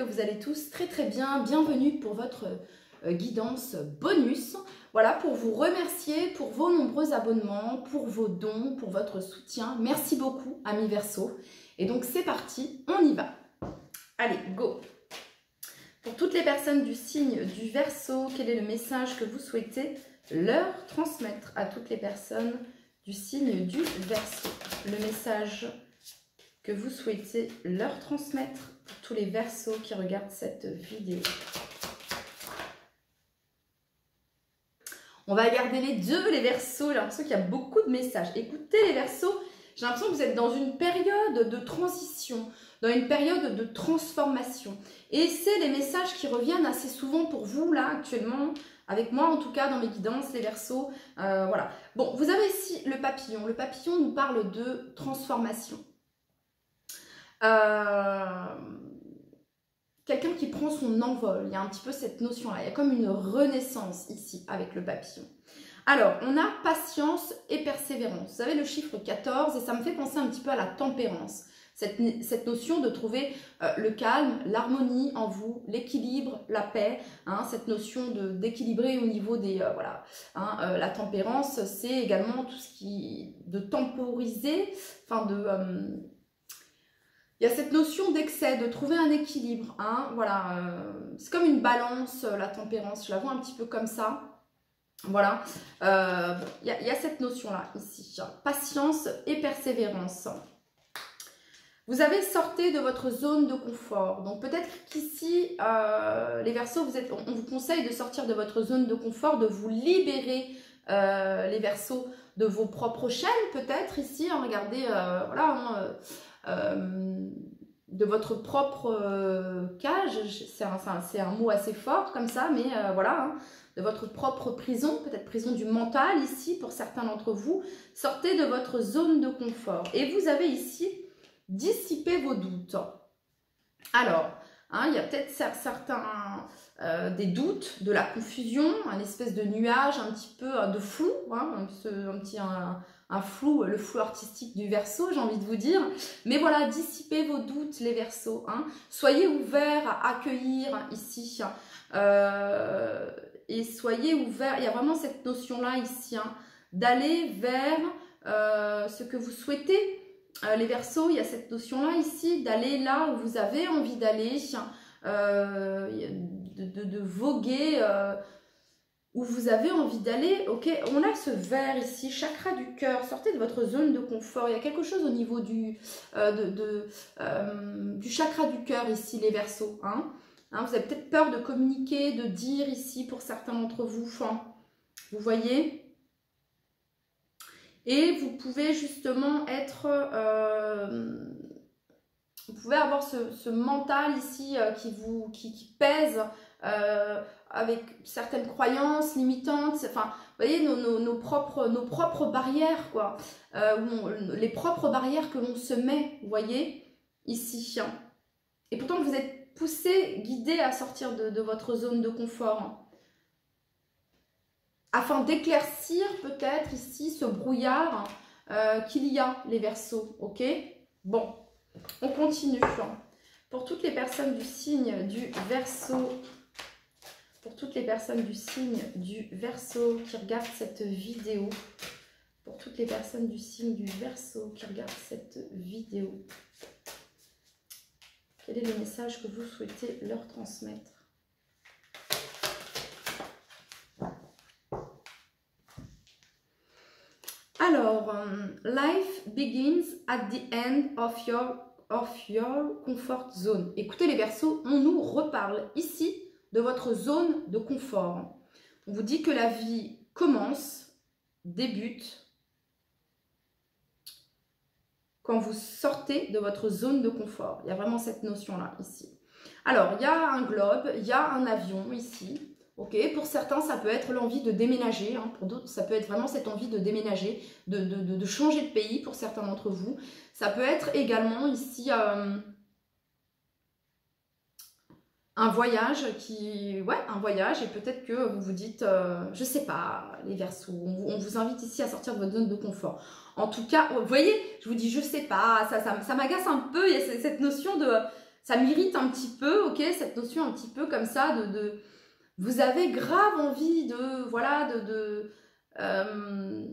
vous allez tous très très bien. Bienvenue pour votre guidance bonus. Voilà, pour vous remercier pour vos nombreux abonnements, pour vos dons, pour votre soutien. Merci beaucoup, amis Verseau. Et donc c'est parti, on y va. Allez, go! Pour toutes les personnes du signe du Verseau, quel est le message que vous souhaitez leur transmettre à toutes les personnes du signe du Verseau? Le message que vous souhaitez leur transmettre pour tous les Verseaux qui regardent cette vidéo. On va garder les deux, les Verseaux. J'ai l'impression qu'il y a beaucoup de messages. Écoutez les Verseaux, j'ai l'impression que vous êtes dans une période de transition, dans une période de transformation. Et c'est les messages qui reviennent assez souvent pour vous, là, actuellement, avec moi, en tout cas, dans mes guidances, les Verseaux. Voilà. Bon, vous avez ici le papillon. Le papillon nous parle de transformation. Quelqu'un qui prend son envol, il y a un petit peu cette notion-là, il y a comme une renaissance ici avec le papillon. Alors, on a patience et persévérance. Vous savez, le chiffre 14, et ça me fait penser un petit peu à la tempérance. Cette notion de trouver le calme, l'harmonie en vous, l'équilibre, la paix, hein, cette notion d'équilibrer au niveau des... voilà, hein, la tempérance, c'est également tout ce qui... de temporiser, enfin de... il y a cette notion d'excès, de trouver un équilibre, hein, voilà, c'est comme une balance, la tempérance, je la vois un petit peu comme ça, voilà, il y a cette notion-là, ici, patience et persévérance. Vous avez sorti de votre zone de confort, donc peut-être qu'ici, les Verseaux, on vous conseille de sortir de votre zone de confort, de vous libérer, les Verseaux, de vos propres chaînes, peut-être, ici, hein, regardez, voilà, de votre propre cage, c'est un mot assez fort comme ça, mais voilà, hein, de votre propre prison, peut-être prison du mental ici pour certains d'entre vous, sortez de votre zone de confort. Et vous avez ici dissipé vos doutes. Alors, hein, il y a peut-être certains des doutes, de la confusion, un espèce de nuage, un petit peu de flou, hein, un flou, le flou artistique du Verseau, j'ai envie de vous dire. Mais voilà, dissipez vos doutes, les Verseaux. Hein. Soyez ouverts à accueillir ici. Et soyez ouverts, il y a vraiment cette notion-là ici, hein, d'aller vers ce que vous souhaitez. Les Verseaux, il y a cette notion-là ici, d'aller là où vous avez envie d'aller, de voguer où vous avez envie d'aller. Ok, on a ce vert ici, chakra du cœur, sortez de votre zone de confort. Il y a quelque chose au niveau du chakra du cœur ici, les Verseaux. Hein. Hein, vous avez peut-être peur de communiquer, de dire ici pour certains d'entre vous. Enfin, vous voyez ? Et vous pouvez justement être... vous pouvez avoir ce mental ici qui pèse avec certaines croyances limitantes. Enfin, vous voyez, nos propres barrières, quoi. Les propres barrières que l'on se met, vous voyez, ici. Et pourtant, vous êtes poussé, guidé à sortir de votre zone de confort. Afin d'éclaircir peut-être ici ce brouillard qu'il y a, les Verseaux, ok? Bon, on continue. Pour toutes les personnes du signe du Verseau, pour toutes les personnes du signe du Verseau qui regardent cette vidéo, pour toutes les personnes du signe du Verseau qui regardent cette vidéo, quel est le message que vous souhaitez leur transmettre? Alors, life begins at the end of your comfort zone. Écoutez les Verseaux, on nous reparle ici de votre zone de confort. On vous dit que la vie commence, débute, quand vous sortez de votre zone de confort. Il y a vraiment cette notion-là ici. Alors, il y a un globe, il y a un avion ici. Okay. Pour certains, ça peut être l'envie de déménager. Hein. Pour d'autres, ça peut être vraiment cette envie de déménager, de changer de pays pour certains d'entre vous. Ça peut être également ici un voyage un voyage. Et peut-être que vous vous dites, je sais pas, les Verseaux, on vous invite ici à sortir de votre zone de confort. En tout cas, vous voyez, je vous dis, je sais pas, ça m'agace un peu. Il y a cette notion de... ça m'irrite un petit peu, ok, cette notion un petit peu comme ça vous avez grave envie de, voilà,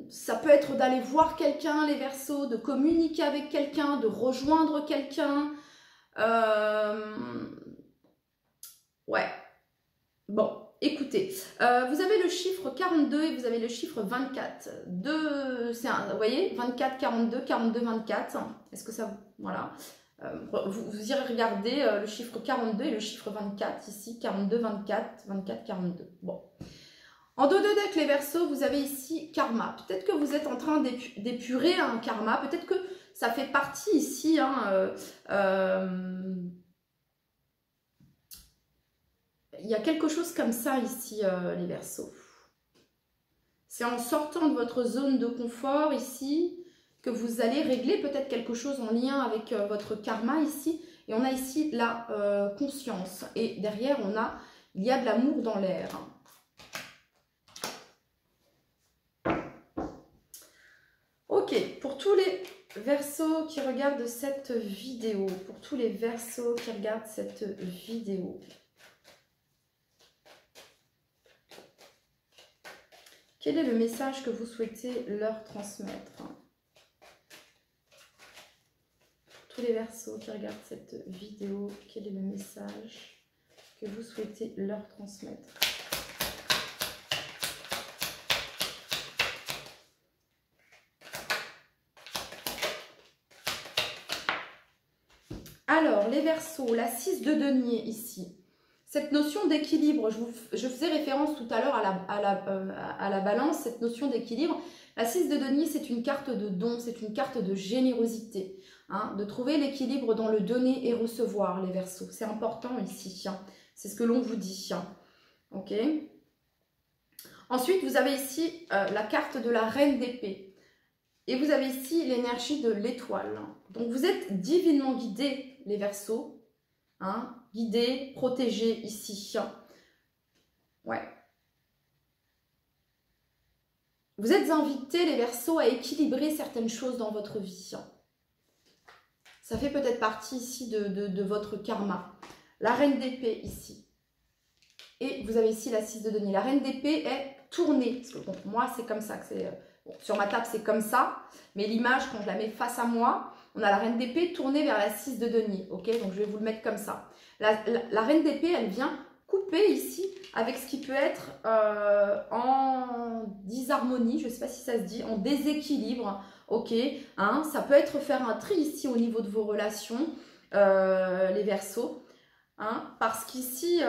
ça peut être d'aller voir quelqu'un, les Verseaux, de communiquer avec quelqu'un, de rejoindre quelqu'un. Ouais. Bon, écoutez, vous avez le chiffre 42 et vous avez le chiffre 24. Vous voyez, 24, 42, 42, 24. Est-ce que ça... Voilà. Vous irez regarder le chiffre 42 et le chiffre 24 ici, 42, 24, 24, 42. Bon. En dos de deck, les Verseaux, vous avez ici karma. Peut-être que vous êtes en train d'épurer un karma. Peut-être que ça fait partie ici. Il y a quelque chose comme ça ici, les Verseaux. C'est en sortant de votre zone de confort ici que vous allez régler peut-être quelque chose en lien avec votre karma ici. Et on a ici la conscience. Et derrière, il y a de l'amour dans l'air. Ok, pour tous les Verseaux qui regardent cette vidéo, quel est le message que vous souhaitez leur transmettre? Pour tous les Verseaux qui regardent cette vidéo, quel est le message que vous souhaitez leur transmettre? Alors, les Verseaux, la 6 de denier ici. Cette notion d'équilibre, je faisais référence tout à l'heure à la balance, cette notion d'équilibre. La 6 de denier, c'est une carte de don, c'est une carte de générosité. Hein, de trouver l'équilibre dans le donner et recevoir, les Verseaux. C'est important ici. Hein, c'est ce que l'on vous dit. Hein, ok. Ensuite, vous avez ici la carte de la reine d'épée. Et vous avez ici l'énergie de l'étoile. Donc, vous êtes divinement guidés, les Verseaux. Hein, guidés, protégés ici. Ouais. Vous êtes invités, les Verseaux, à équilibrer certaines choses dans votre vie. Ça fait peut-être partie ici de votre karma. La reine d'épée ici. Et vous avez ici la 6 de denier. La reine d'épée est tournée. Parce que, bon, moi, c'est comme ça que c'est... Bon, sur ma table, c'est comme ça. Mais l'image, quand je la mets face à moi, on a la reine d'épée tournée vers la 6 de denier. Ok, donc je vais vous le mettre comme ça. La reine d'épée, elle vient couper ici avec ce qui peut être en disharmonie. Je ne sais pas si ça se dit, en déséquilibre. Ok, hein, ça peut être faire un tri ici au niveau de vos relations, les Verseaux. Hein, parce qu'ici...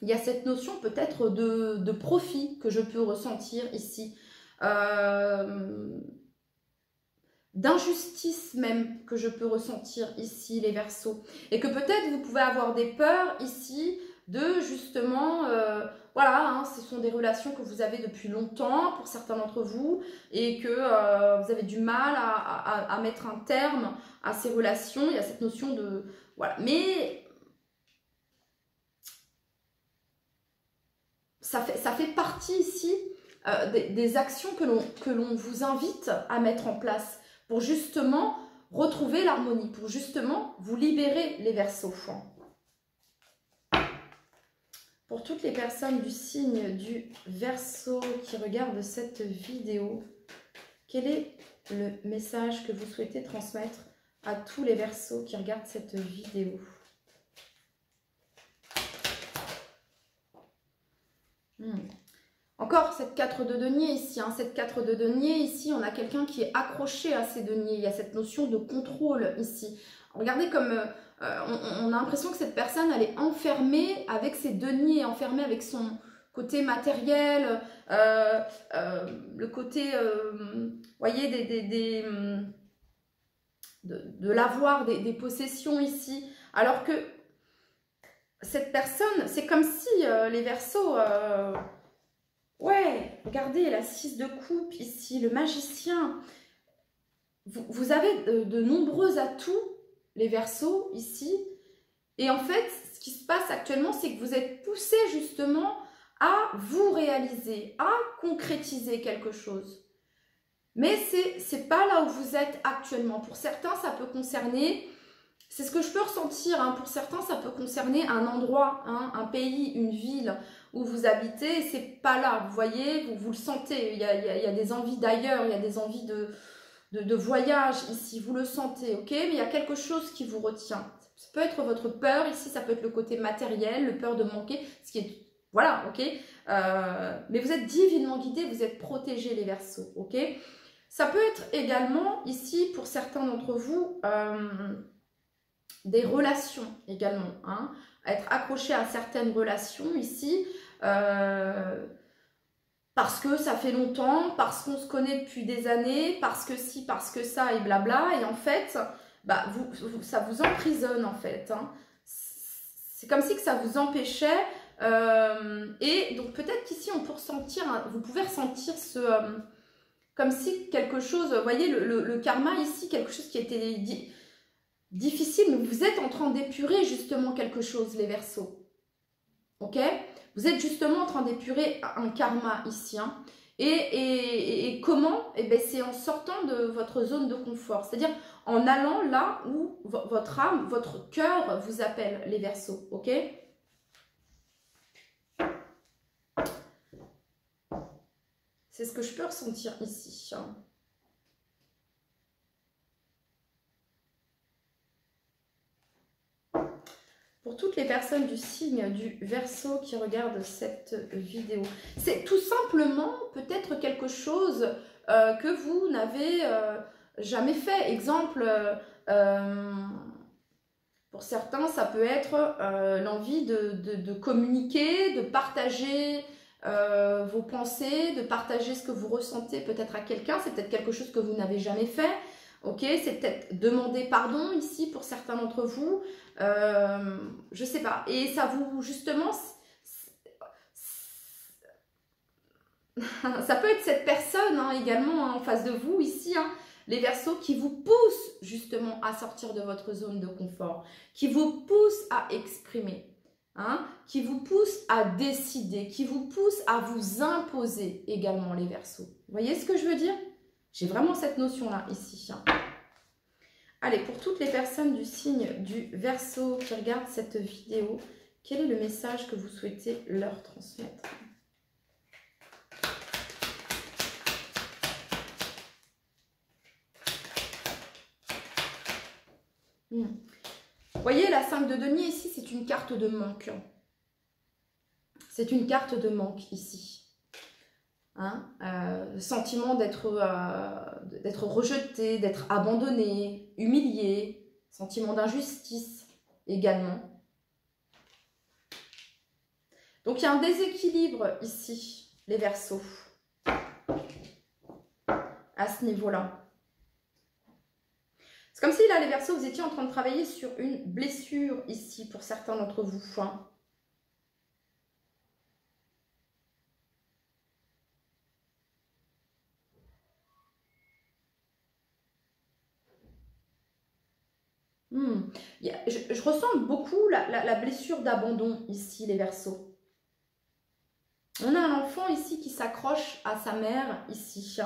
il y a cette notion peut-être de profit que je peux ressentir ici. D'injustice même que je peux ressentir ici, les Verseaux. Et que peut-être vous pouvez avoir des peurs ici de justement... voilà, hein, ce sont des relations que vous avez depuis longtemps pour certains d'entre vous et que vous avez du mal à mettre un terme à ces relations. Il y a cette notion de... Voilà, mais... Ça fait partie ici des actions que l'on vous invite à mettre en place pour justement retrouver l'harmonie, pour justement vous libérer, les Verseaux. Pour toutes les personnes du signe du Verseau qui regardent cette vidéo, quel est le message que vous souhaitez transmettre à tous les Verseaux qui regardent cette vidéo? Encore cette 4 de denier ici, hein, cette 4 de denier ici, on a quelqu'un qui est accroché à ses deniers, il y a cette notion de contrôle ici. Regardez comme on a l'impression que cette personne elle est enfermée avec ses deniers, enfermée avec son côté matériel, le côté, voyez, de l'avoir, des possessions ici, alors que cette personne, c'est comme si les Verseaux... ouais, regardez la 6 de coupe ici, le magicien. Vous avez de nombreux atouts, les Verseaux, ici. Et en fait, ce qui se passe actuellement, c'est que vous êtes poussés justement à vous réaliser, à concrétiser quelque chose. Mais c'est pas là où vous êtes actuellement. Pour certains, ça peut concerner C'est ce que je peux ressentir. Hein. Pour certains, ça peut concerner un endroit, hein, un pays, une ville où vous habitez. Et c'est pas là, vous voyez, vous le sentez. Il y a des envies d'ailleurs, il y a des envies de voyage ici. Vous le sentez, ok? Mais il y a quelque chose qui vous retient. Ça peut être votre peur ici, ça peut être le côté matériel, le peur de manquer, ce qui est... Voilà, ok? Mais vous êtes divinement guidés, vous êtes protégés les Verseaux, ok? Ça peut être également ici, pour certains d'entre vous... des relations également, hein, être accroché à certaines relations ici, parce que ça fait longtemps, parce qu'on se connaît depuis des années, parce que si, parce que ça, et blabla, et en fait, bah, ça vous emprisonne en fait, hein. C'est comme si que ça vous empêchait, et donc peut-être qu'ici on peut ressentir, vous pouvez ressentir ce... comme si quelque chose, vous voyez le karma ici, quelque chose qui était... difficile, mais vous êtes en train d'épurer justement quelque chose, les Verseaux. Ok? Vous êtes justement en train d'épurer un karma ici. Hein. Et comment? Eh bien, c'est en sortant de votre zone de confort. C'est-à-dire en allant là où votre âme, votre cœur vous appelle, les Verseaux. Ok? C'est ce que je peux ressentir ici. Hein. Pour toutes les personnes du signe du Verseau qui regardent cette vidéo, c'est tout simplement peut-être quelque chose que vous n'avez jamais fait. Exemple, pour certains, ça peut être l'envie de communiquer, de partager vos pensées, de partager ce que vous ressentez peut-être à quelqu'un. C'est peut-être quelque chose que vous n'avez jamais fait. Ok, c'est peut-être demander pardon ici pour certains d'entre vous. Je sais pas. Et ça vous, justement, ça peut être cette personne hein, également hein, en face de vous ici, hein, les Verseaux, qui vous poussent justement à sortir de votre zone de confort, qui vous poussent à exprimer, hein, qui vous poussent à décider, qui vous poussent à vous imposer également les Verseaux. Vous voyez ce que je veux dire? J'ai vraiment cette notion-là ici. Hein. Allez, pour toutes les personnes du signe du Verseau qui regardent cette vidéo, quel est le message que vous souhaitez leur transmettre? Vous voyez, la 5 de denier ici, c'est une carte de manque. C'est une carte de manque ici. Hein, sentiment d'être rejeté, d'être abandonné, humilié, sentiment d'injustice également. Donc il y a un déséquilibre ici, les Verseaux, à ce niveau-là. C'est comme si là, les Verseaux, vous étiez en train de travailler sur une blessure ici pour certains d'entre vous. Hein. Je ressens beaucoup la blessure d'abandon ici, les Verseaux. On a un enfant ici qui s'accroche à sa mère ici.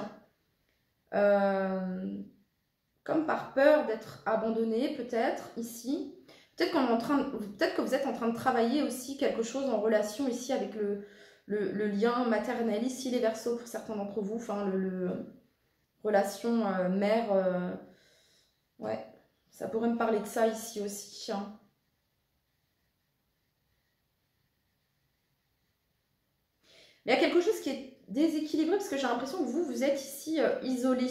Comme par peur d'être abandonné, peut-être ici. Peut-être que vous êtes en train de travailler aussi quelque chose en relation ici avec le lien maternel ici, les Verseaux, pour certains d'entre vous. Enfin, relation mère. Ouais. Ça pourrait me parler de ça ici aussi. Hein. Mais il y a quelque chose qui est déséquilibré parce que j'ai l'impression que vous êtes ici isolé.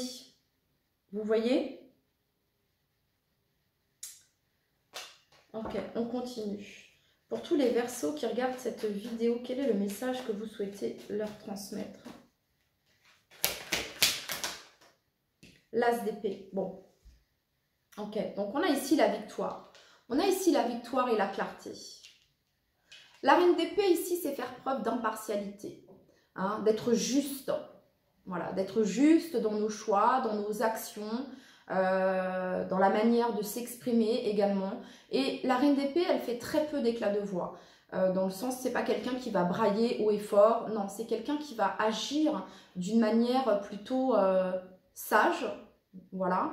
Vous voyez? Ok, on continue. Pour tous les Verseaux qui regardent cette vidéo, quel est le message que vous souhaitez leur transmettre? L'As d'épée. Bon. Ok, donc on a ici la victoire. On a ici la victoire et la clarté. La reine d'épée ici, c'est faire preuve d'impartialité, hein, d'être juste. Voilà, d'être juste dans nos choix, dans nos actions, dans la manière de s'exprimer également. Et la reine d'épée, elle fait très peu d'éclat de voix. Dans le sens, c'est pas quelqu'un qui va brailler haut et fort. Non, c'est quelqu'un qui va agir d'une manière plutôt sage, voilà,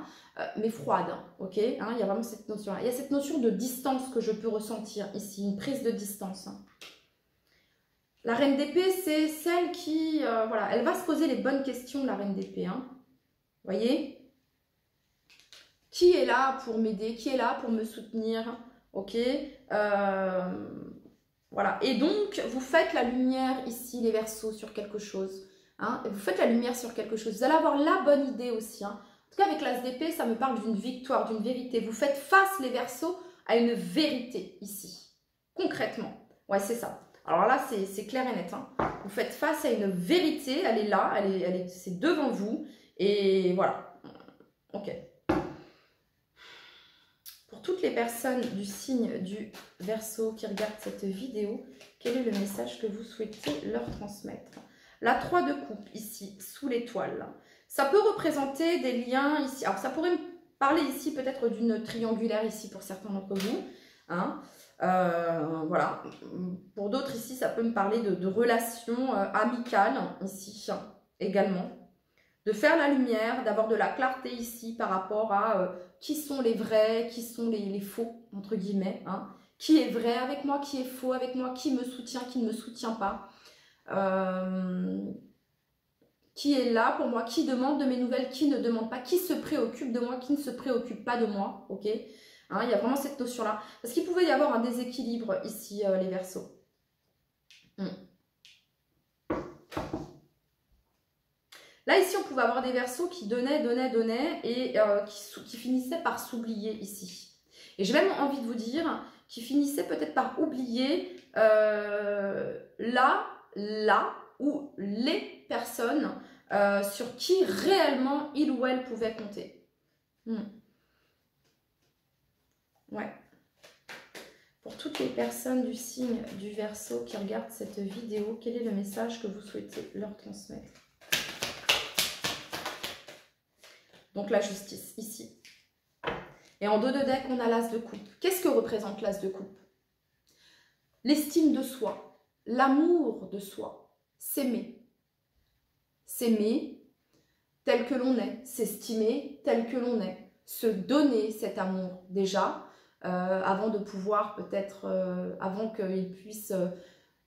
mais froide, ok, hein, il y a vraiment cette notion-là. Il y a cette notion de distance que je peux ressentir ici, une prise de distance. La reine d'épée, c'est celle qui, voilà, elle va se poser les bonnes questions, la reine d'épée, hein. Vous voyez? Qui est là pour m'aider? Qui est là pour me soutenir? Ok, voilà. Et donc, vous faites la lumière ici, les Verseaux, sur quelque chose. Hein, vous faites la lumière sur quelque chose. Vous allez avoir la bonne idée aussi. Hein. En tout cas, avec l'As d'épée, ça me parle d'une victoire, d'une vérité. Vous faites face, les Verseaux, à une vérité ici. Concrètement. Ouais, c'est ça. Alors là, c'est clair et net. Hein. Vous faites face à une vérité. Elle est là. C'est devant vous. Et voilà. Ok. Pour toutes les personnes du signe du Verseau qui regardent cette vidéo, quel est le message que vous souhaitez leur transmettre? La 3 de coupe ici, sous l'étoile. Ça peut représenter des liens ici. Alors, ça pourrait me parler ici peut-être d'une triangulaire ici pour certains d'entre vous. Hein. Voilà. Pour d'autres ici, ça peut me parler de relations amicales ici également. De faire la lumière, d'avoir de la clarté ici par rapport à qui sont les vrais, qui sont les faux, entre guillemets. Hein. Qui est vrai avec moi, qui est faux avec moi, qui me soutient, qui ne me soutient pas. Qui est là pour moi, qui demande de mes nouvelles, qui ne demande pas, qui se préoccupe de moi, qui ne se préoccupe pas de moi. Ok, hein, il y a vraiment cette notion-là. Parce qu'il pouvait y avoir un déséquilibre ici, les Verseaux. Là, ici, on pouvait avoir des Verseaux qui donnaient et qui finissaient par s'oublier ici. Et j'ai même envie de vous dire qui finissaient peut-être par oublier là où les personnes sur qui réellement il ou elle pouvait compter. Ouais. Pour toutes les personnes du signe du Verseau qui regardent cette vidéo, quel est le message que vous souhaitez leur transmettre? Donc la justice, ici. Et en dos de deck, on a l'As de coupe. Qu'est-ce que représente l'As de coupe? L'estime de soi, l'amour de soi, s'aimer. S'aimer tel que l'on est, s'estimer tel que l'on est. Se donner cet amour déjà, avant de pouvoir peut-être, avant qu'il puisse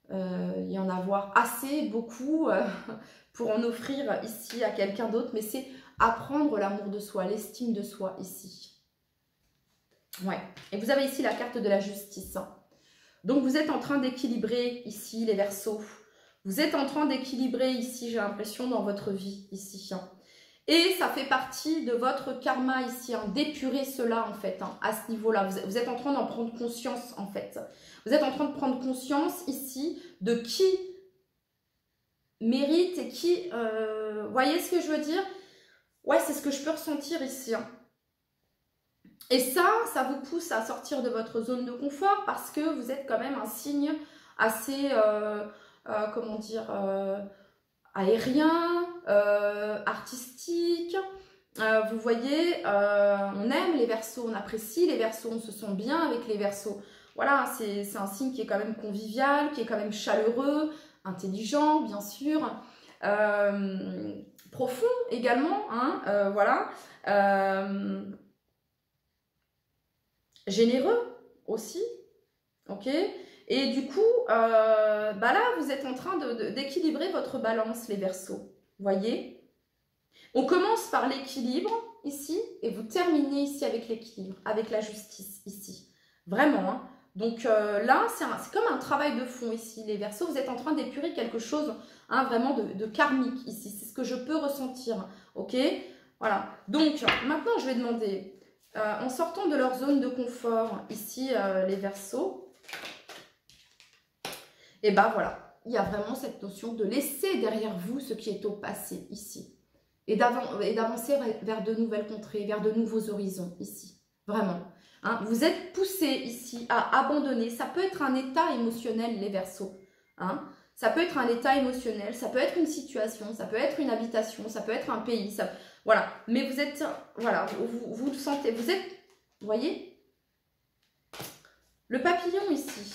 y en avoir assez, beaucoup, pour en offrir ici à quelqu'un d'autre. Mais c'est apprendre l'amour de soi, l'estime de soi ici. Ouais. Et vous avez ici la carte de la justice. Donc, vous êtes en train d'équilibrer ici les Verseaux. Vous êtes en train d'équilibrer ici, j'ai l'impression, dans votre vie ici. Et ça fait partie de votre karma ici, d'épurer cela en fait, à ce niveau-là. Vous êtes en train d'en prendre conscience en fait. Vous êtes en train de prendre conscience ici de qui mérite et qui... voyez ce que je veux dire? Ouais, c'est ce que je peux ressentir ici. Et ça vous pousse à sortir de votre zone de confort parce que vous êtes quand même un signe assez, comment dire, aérien, artistique. Vous voyez, on aime les Verseaux, on apprécie les Verseaux, on se sent bien avec les Verseaux. Voilà, c'est un signe qui est quand même convivial, qui est quand même chaleureux, intelligent, bien sûr. Profond également, hein, voilà. Généreux aussi, ok. Et du coup, bah là, vous êtes en train d'équilibrer votre balance, les Verseaux. Voyez, on commence par l'équilibre ici et vous terminez ici avec l'équilibre, avec la justice ici. Vraiment, hein. Donc là, c'est comme un travail de fond ici, les Verseaux. Vous êtes en train d'épurer quelque chose, hein, vraiment de karmique ici. C'est ce que je peux ressentir, ok. Voilà. Donc maintenant, je vais demander... en sortant de leur zone de confort, ici, les Verseaux, et ben voilà, il y a vraiment cette notion de laisser derrière vous ce qui est au passé, ici. Et d'avancer vers de nouvelles contrées, vers de nouveaux horizons, ici. Vraiment. Hein, vous êtes poussés, ici, à abandonner. Ça peut être un état émotionnel, les Verseaux. Hein. Ça peut être un état émotionnel, ça peut être une situation, ça peut être une habitation, ça peut être un pays, ça... Voilà, mais vous êtes, voilà, vous le sentez, vous êtes, vous voyez, le papillon ici.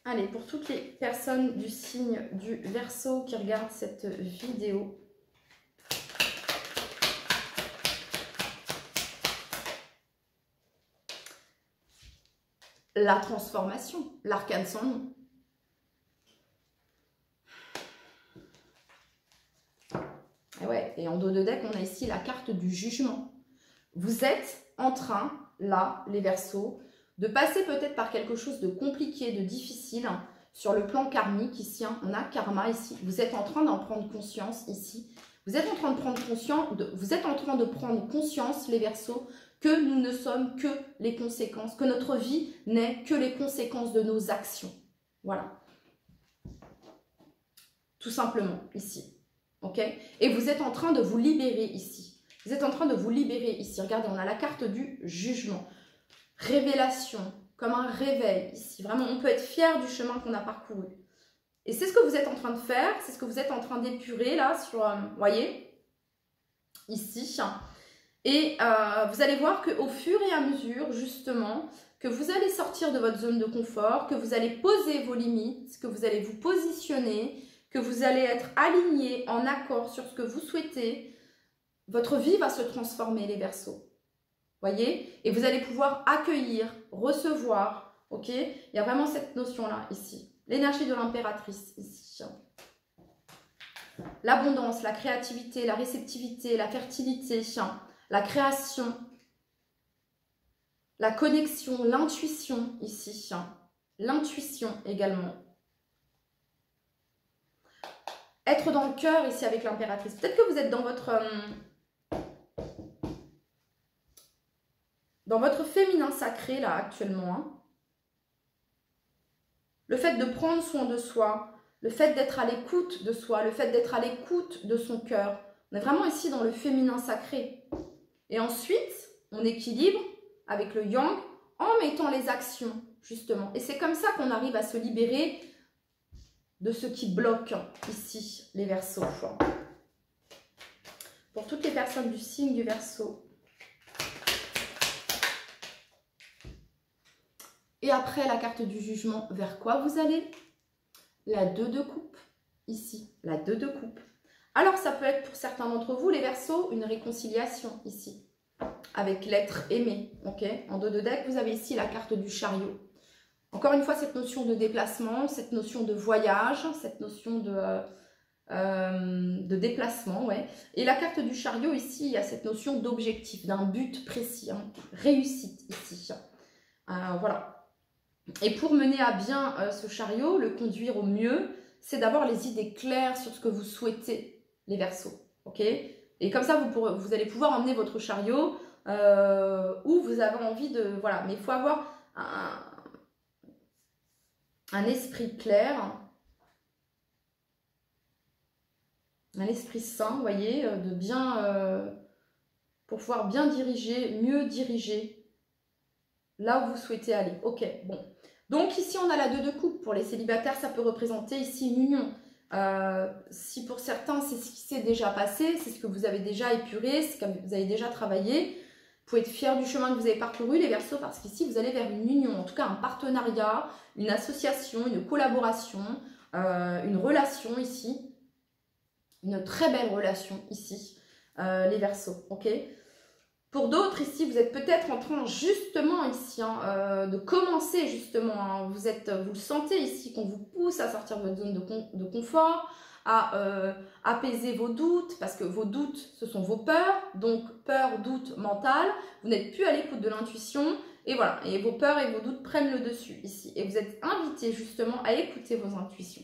Allez, pour toutes les personnes du signe du Verseau qui regardent cette vidéo, la transformation, l'arcane sans nom. Et ouais, et en dos de deck, on a ici la carte du jugement. Vous êtes en train, là, les Verseaux, de passer peut-être par quelque chose de compliqué, de difficile, sur le plan karmique, ici, hein, on a karma ici. Vous êtes en train d'en prendre conscience ici. Vous êtes en train de prendre conscience, les Verseaux, que nous ne sommes que les conséquences, que notre vie n'est que les conséquences de nos actions. Voilà. Tout simplement, ici. Ok? Et vous êtes en train de vous libérer ici. Vous êtes en train de vous libérer ici. Regardez, on a la carte du jugement. Révélation, comme un réveil ici. Vraiment, on peut être fier du chemin qu'on a parcouru. Et c'est ce que vous êtes en train de faire. C'est ce que vous êtes en train d'épurer là, sur, voyez, ici. Et vous allez voir qu'au fur et à mesure, justement, que vous allez sortir de votre zone de confort, que vous allez poser vos limites, que vous allez vous positionner, que vous allez être aligné, en accord sur ce que vous souhaitez, votre vie va se transformer, les Verseaux. Voyez? Et vous allez pouvoir accueillir, recevoir, ok? Il y a vraiment cette notion-là, ici. L'énergie de l'impératrice, ici. L'abondance, la créativité, la réceptivité, la fertilité, la création, la connexion, l'intuition, ici. L'intuition également. Être dans le cœur, ici, avec l'impératrice. Peut-être que vous êtes dans votre féminin sacré, là, actuellement. Hein. Le fait de prendre soin de soi, le fait d'être à l'écoute de soi, le fait d'être à l'écoute de son cœur. On est vraiment ici dans le féminin sacré. Et ensuite, on équilibre avec le yang en mettant les actions, justement. Et c'est comme ça qu'on arrive à se libérer de ce qui bloque ici, les Verseaux. Pour toutes les personnes du signe du Verseau. Et après la carte du jugement, vers quoi vous allez? La 2 de coupe, ici, la 2 de coupe. Alors ça peut être pour certains d'entre vous, les Verseaux, une réconciliation ici, avec l'être aimé, ok? En dos de deck, vous avez ici la carte du chariot. Encore une fois, cette notion de déplacement, cette notion de voyage, cette notion de déplacement, ouais. Et la carte du chariot, ici, il y a cette notion d'objectif, d'un but précis, hein, réussite ici. Voilà. Et pour mener à bien ce chariot, le conduire au mieux, c'est d'avoir les idées claires sur ce que vous souhaitez, les Verseaux, ok? Et comme ça, vous allez pouvoir emmener votre chariot où vous avez envie de... Voilà, mais il faut avoir un esprit clair, un esprit sain, vous voyez, de bien, pour pouvoir bien diriger, mieux diriger là où vous souhaitez aller. Ok, bon. Donc ici, on a la 2 de coupe. Pour les célibataires, ça peut représenter ici une union. Si pour certains, c'est ce qui s'est déjà passé, c'est ce que vous avez déjà épuré, c'est ce que vous avez déjà travaillé, vous pouvez être fiers du chemin que vous avez parcouru, les Verseaux, parce qu'ici, vous allez vers une union, en tout cas un partenariat, une association, une collaboration, une relation ici, une très belle relation ici, les Verseaux, ok? Pour d'autres, ici, vous êtes peut-être en train justement ici de commencer justement, hein, vous le sentez ici qu'on vous pousse à sortir de votre zone de confort, à apaiser vos doutes, parce que vos doutes, ce sont vos peurs, donc peur, doute, mental, vous n'êtes plus à l'écoute de l'intuition, et voilà, et vos peurs et vos doutes prennent le dessus ici, et vous êtes invités justement à écouter vos intuitions,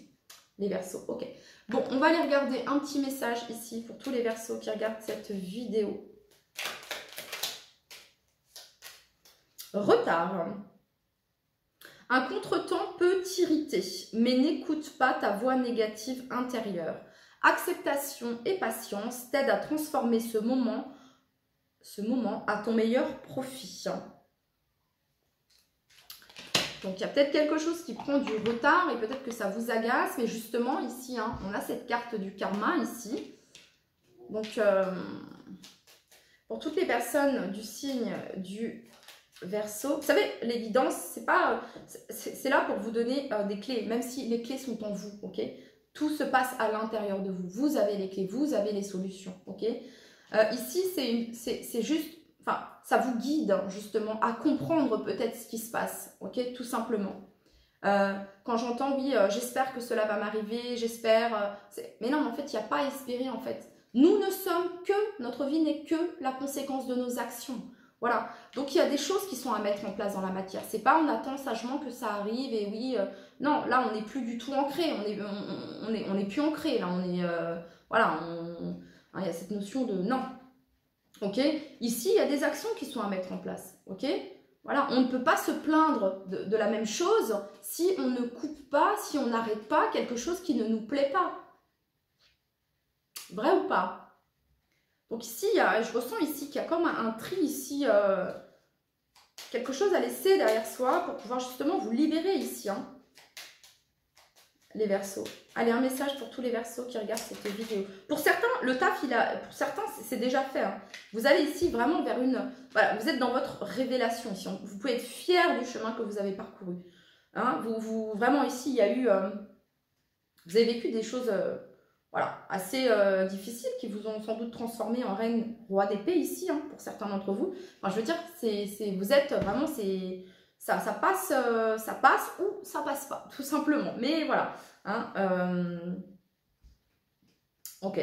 les Verseaux, ok. Bon, on va aller regarder un petit message ici pour tous les Verseaux qui regardent cette vidéo. Retard. Un contretemps peut t'irriter, mais n'écoute pas ta voix négative intérieure. Acceptation et patience t'aident à transformer ce moment à ton meilleur profit. Donc, il y a peut-être quelque chose qui prend du retard et peut-être que ça vous agace, mais justement, ici, hein, on a cette carte du karma ici. Donc, pour toutes les personnes du signe du Verseau, vous savez, l'évidence, c'est là pour vous donner des clés, même si les clés sont en vous, ok? Tout se passe à l'intérieur de vous. Vous avez les clés, vous avez les solutions, ok? Ici, c'est juste, enfin, ça vous guide justement à comprendre peut-être ce qui se passe, ok, tout simplement. Quand j'entends, oui, j'espère que cela va m'arriver, j'espère... mais non, en fait, il n'y a pas à espérer, en fait. Nous ne sommes que, notre vie n'est que la conséquence de nos actions. Voilà. Donc, il y a des choses qui sont à mettre en place dans la matière. C'est pas on attend sagement que ça arrive et oui... non, là, on n'est plus du tout ancré. On est plus ancré. Là, on est... voilà, hein, il y a cette notion de non. Ok. Ici, il y a des actions qui sont à mettre en place. Ok. Voilà, on ne peut pas se plaindre de la même chose si on ne coupe pas, si on n'arrête pas quelque chose qui ne nous plaît pas. Vrai ou pas? Donc ici, je ressens ici qu'il y a comme un tri ici, quelque chose à laisser derrière soi pour pouvoir justement vous libérer ici, hein, les Verseaux. Allez, un message pour tous les Verseaux qui regardent cette vidéo. Pour certains, le taf, pour certains, c'est déjà fait. Hein. Vous allez ici vraiment vers une... Voilà, vous êtes dans votre révélation ici. Vous pouvez être fier du chemin que vous avez parcouru. Hein, vraiment ici, il y a eu... vous avez vécu des choses voilà, assez difficiles qui vous ont sans doute transformé en reine roi d'épée ici, hein, pour certains d'entre vous. Enfin, je veux dire, vous êtes vraiment... Ça passe ou ça passe pas, tout simplement. Mais voilà. Hein, ok.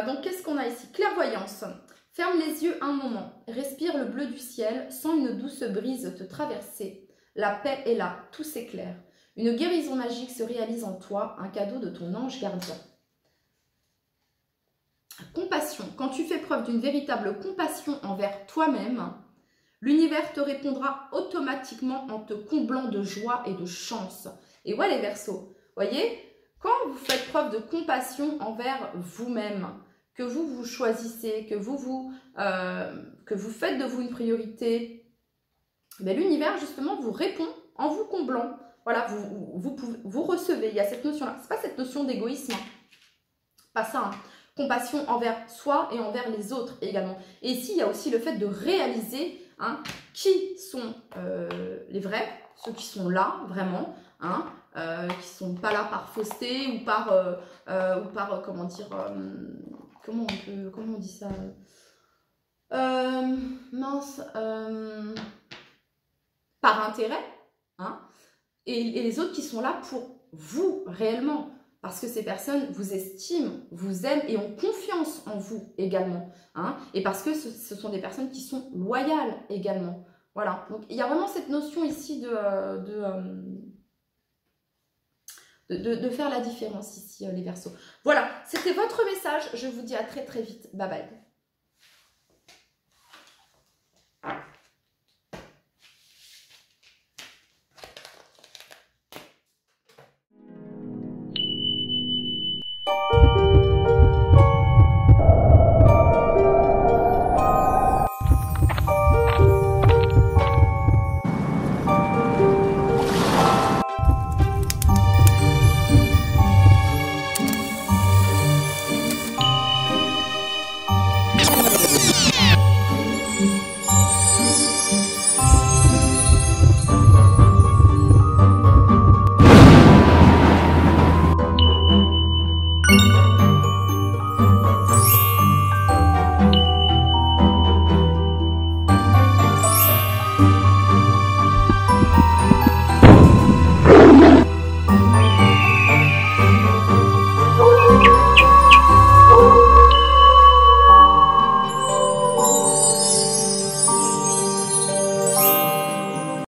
Donc, qu'est-ce qu'on a ici? Clairvoyance. Ferme les yeux un moment. Respire le bleu du ciel. Sens une douce brise te traverser. La paix est là. Tout s'éclaire. Une guérison magique se réalise en toi. Un cadeau de ton ange gardien. Compassion. Quand tu fais preuve d'une véritable compassion envers toi-même, l'univers te répondra automatiquement en te comblant de joie et de chance. Et ouais, les Verseaux, voyez, quand vous faites preuve de compassion envers vous-même, que vous choisissez, que vous faites de vous une priorité, ben, l'univers justement vous répond en vous comblant. Voilà, vous recevez, il y a cette notion-là. Ce n'est pas cette notion d'égoïsme, hein. Pas ça, hein. Compassion envers soi et envers les autres également. Et ici, il y a aussi le fait de réaliser hein, qui sont les vrais, ceux qui sont là vraiment, hein, qui ne sont pas là par fausseté ou par comment dire, comment on dit ça, mince, par intérêt, hein, et les autres qui sont là pour vous réellement. Parce que ces personnes vous estiment, vous aiment et ont confiance en vous également. Hein, et parce que ce sont des personnes qui sont loyales également. Voilà. Donc, il y a vraiment cette notion ici de faire la différence ici, les Verseaux. Voilà. C'était votre message. Je vous dis à très très vite. Bye bye.